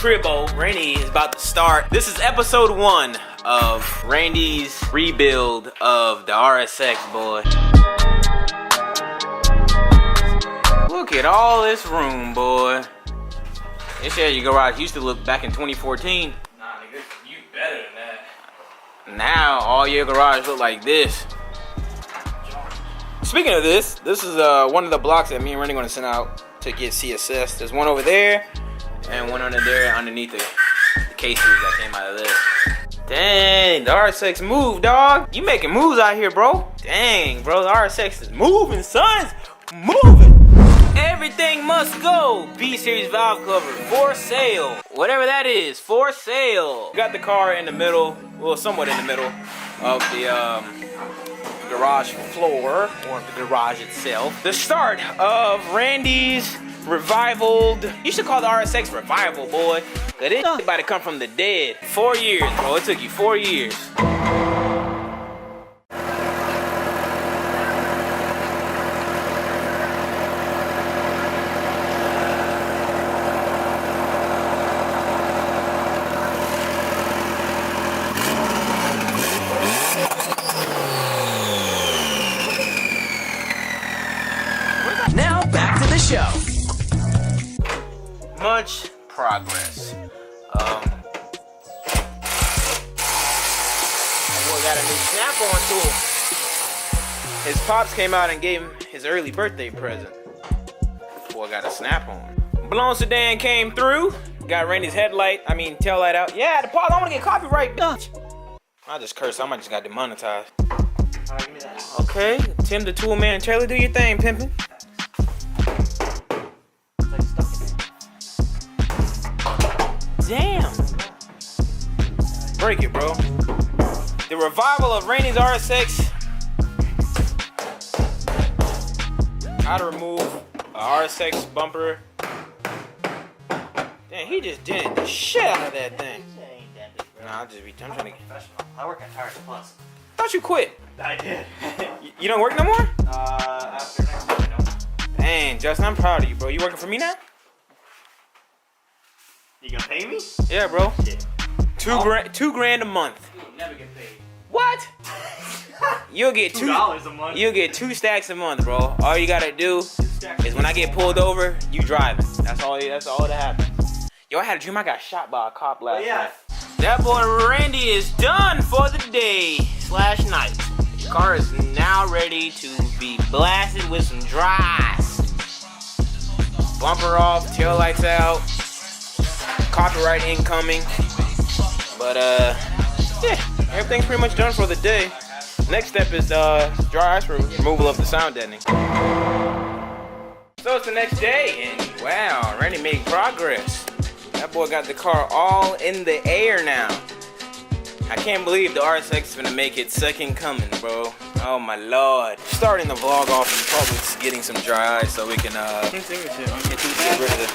cribbo. Randy is about to start. This is episode 1 of Randy's rebuild of the RSX, boy. Look at all this room, boy. This area your garage used to look back in 2014. Nah, nigga, you better than that. Now all your garage look like this. Speaking of this is one of the blocks that me and Randy are gonna send out to get CSS. There's one over there and one under there underneath the cases that came out of this. Dang, the RSX moved, dog. You making moves out here, bro. Dang, bro, the RSX is moving, son. Moving. Everything must go. B-Series valve cover for sale. Whatever that is, for sale. Got the car in the middle, well, somewhat in the middle of the garage floor, or the garage itself. The start of Randy's revivaled, you should call the RSX revival, boy. Cause it's about to come from the dead. 4 years, bro. It took you 4 years. Now back to the show. Much progress. Boy got a new snap-on tool. His pops came out and gave him his early birthday present. Boy got a snap-on. Blown sedan came through. Got Randy's tail light out. Yeah, the pause. I want to get copyright, bitch. I just cursed. I might just got demonetized. Alright, give me that. Okay, Tim the Tool Man Trailer, do your thing, pimpin'. It's like stuck in there. Damn. Break it, bro. The revival of Randy's RSX. How to remove a RSX bumper. Damn, he just did the shit out of that thing. Nah, I'm trying to get. Professional. I work at Tires Plus. Thought you quit. I did. You don't work no more? After next week, no. Dang, Justin, I'm proud of you, bro. You working for me now? You gonna pay me? Yeah, bro. Shit. $2 grand a month. You'll never get paid. What? You'll get $2 a month. You'll get 2 stacks a month, bro. All you gotta do is when I get pulled over, you driving. That's all that happens. Yo, I had a dream I got shot by a cop last night. That boy Randy is done for the day / night. The car is now ready to be blasted with some dries. Bumper off, tail lights out, copyright incoming. But yeah, everything's pretty much done for the day. Next step is dry ice removal of the sound deadening. So it's the next day, and wow, Randy made progress. That boy got the car all in the air now. I can't believe the RSX is gonna make its second coming, bro. Oh my lord. Starting the vlog off and probably getting some dry ice so we can get 2 bags.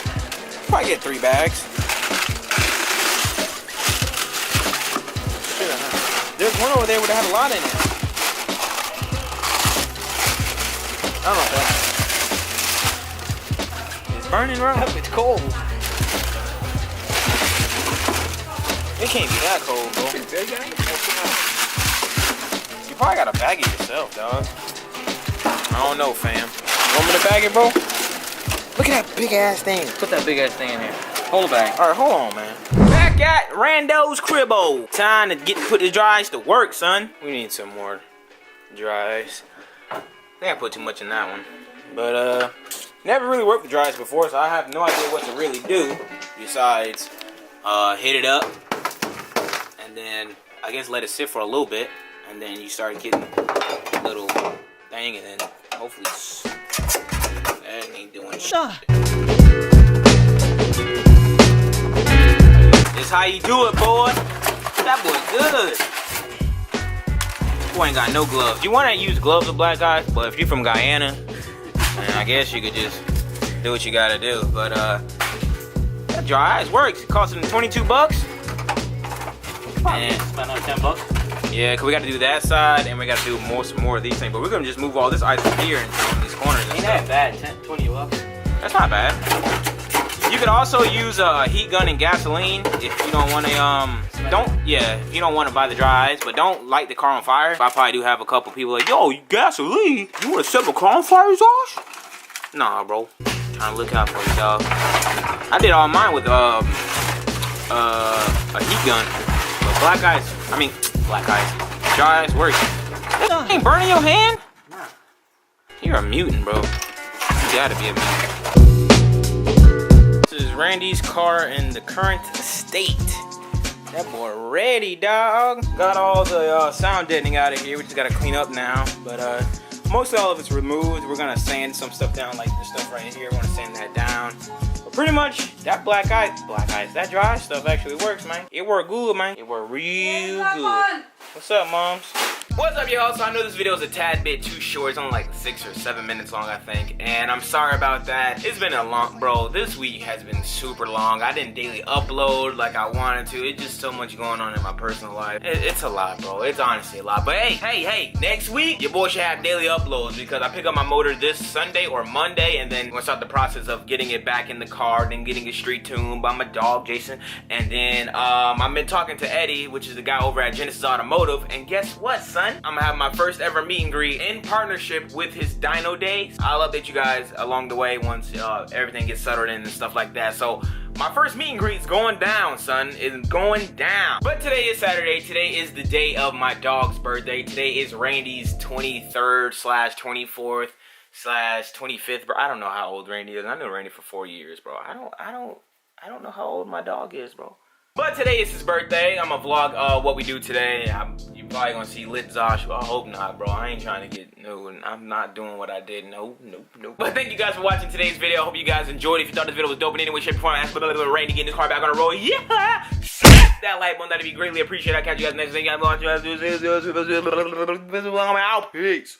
Probably get 3 bags. There's one over there where they had a lot in it. I don't know. It's burning, bro. It's cold. It can't be that cold, bro. You probably gotta bag it yourself, dog. I don't know, fam. You want me to bag it, bro? Look at that big ass thing. Put that big ass thing in here. Hold it back. Alright, hold on, man. Back at Rando's cribbo. Time to put the dry ice to work, son. We need some more dry ice. I think I put too much in that one. But never really worked with dry ice before, so I have no idea what to really do besides hit it up. And then I guess let it sit for a little bit, and then you start getting a little thing, and then hopefully that ain't doing shit. This how you do it, boy. That boy good. Boy ain't got no gloves. You want to use gloves with black guys, but if you're from Guyana, then I guess you could just do what you gotta do. But that dry ice works. It costs them $22. And spend another $10. Yeah, because we got to do that side, and we got to do some more of these things. But we're going to just move all this ice from here and from these corners and Ain't stuff. that bad, 20 bucks. That's not bad. You could also use a heat gun and gasoline if you don't want to, if you don't want to buy the dry ice, but don't light the car on fire. I probably do have a couple people like, yo, gasoline? You want to set the car on fire, Zosh? Nah, bro. Trying to look out for you, dog. I did all mine with a heat gun. But black ice, dry ice works. That ain't burning your hand? Nah. You're a mutant, bro. You gotta be a mutant. This is Randy's car in the current state. That boy ready, dog. Got all the sound deadening out of here. We just gotta clean up now. But mostly all of it's removed. We're gonna sand some stuff down, like this stuff right here. We're gonna sand that down. But pretty much, that black ice, that dry stuff actually works, man. It worked good, man. It worked real good. What's up, moms? What's up, y'all? So I know this video is a tad bit too short. It's only like 6 or 7 minutes long, I think. And I'm sorry about that. It's been a long, bro, this week has been super long. I didn't daily upload like I wanted to. It's just so much going on in my personal life. It's a lot, bro. It's honestly a lot. But hey, next week, your boy should have daily uploads because I pick up my motor this Sunday or Monday, and then we're gonna start the process of getting it back in the car, then getting it street tuned by my dog, Jason. And then I've been talking to Eddie, which is the guy over at Genesis Automotive, and guess what, son? I'm gonna have my first ever meet and greet in partnership with his dyno days. I'll update you guys along the way once everything gets settled in and stuff like that. So my first meet and greet is going down, son. It's going down. But today is Saturday. Today is the day of my dog's birthday. Today is Randy's 23rd/24th/25th. Bro, I don't know how old Randy is. I knew Randy for 4 years, bro. I don't know how old my dog is, bro. But today is his birthday. I'm gonna vlog what we do today. You're probably gonna see lit Zosh. I hope not, bro. I ain't trying to get I'm not doing what I did. No. But thank you guys for watching today's video. I hope you guys enjoyed. If you thought this video was dope in any way, shape, or form, ask Rain to get his car back on the road. Yeah! Smash that like button. That'd be greatly appreciated. I'll catch you guys next time. Peace.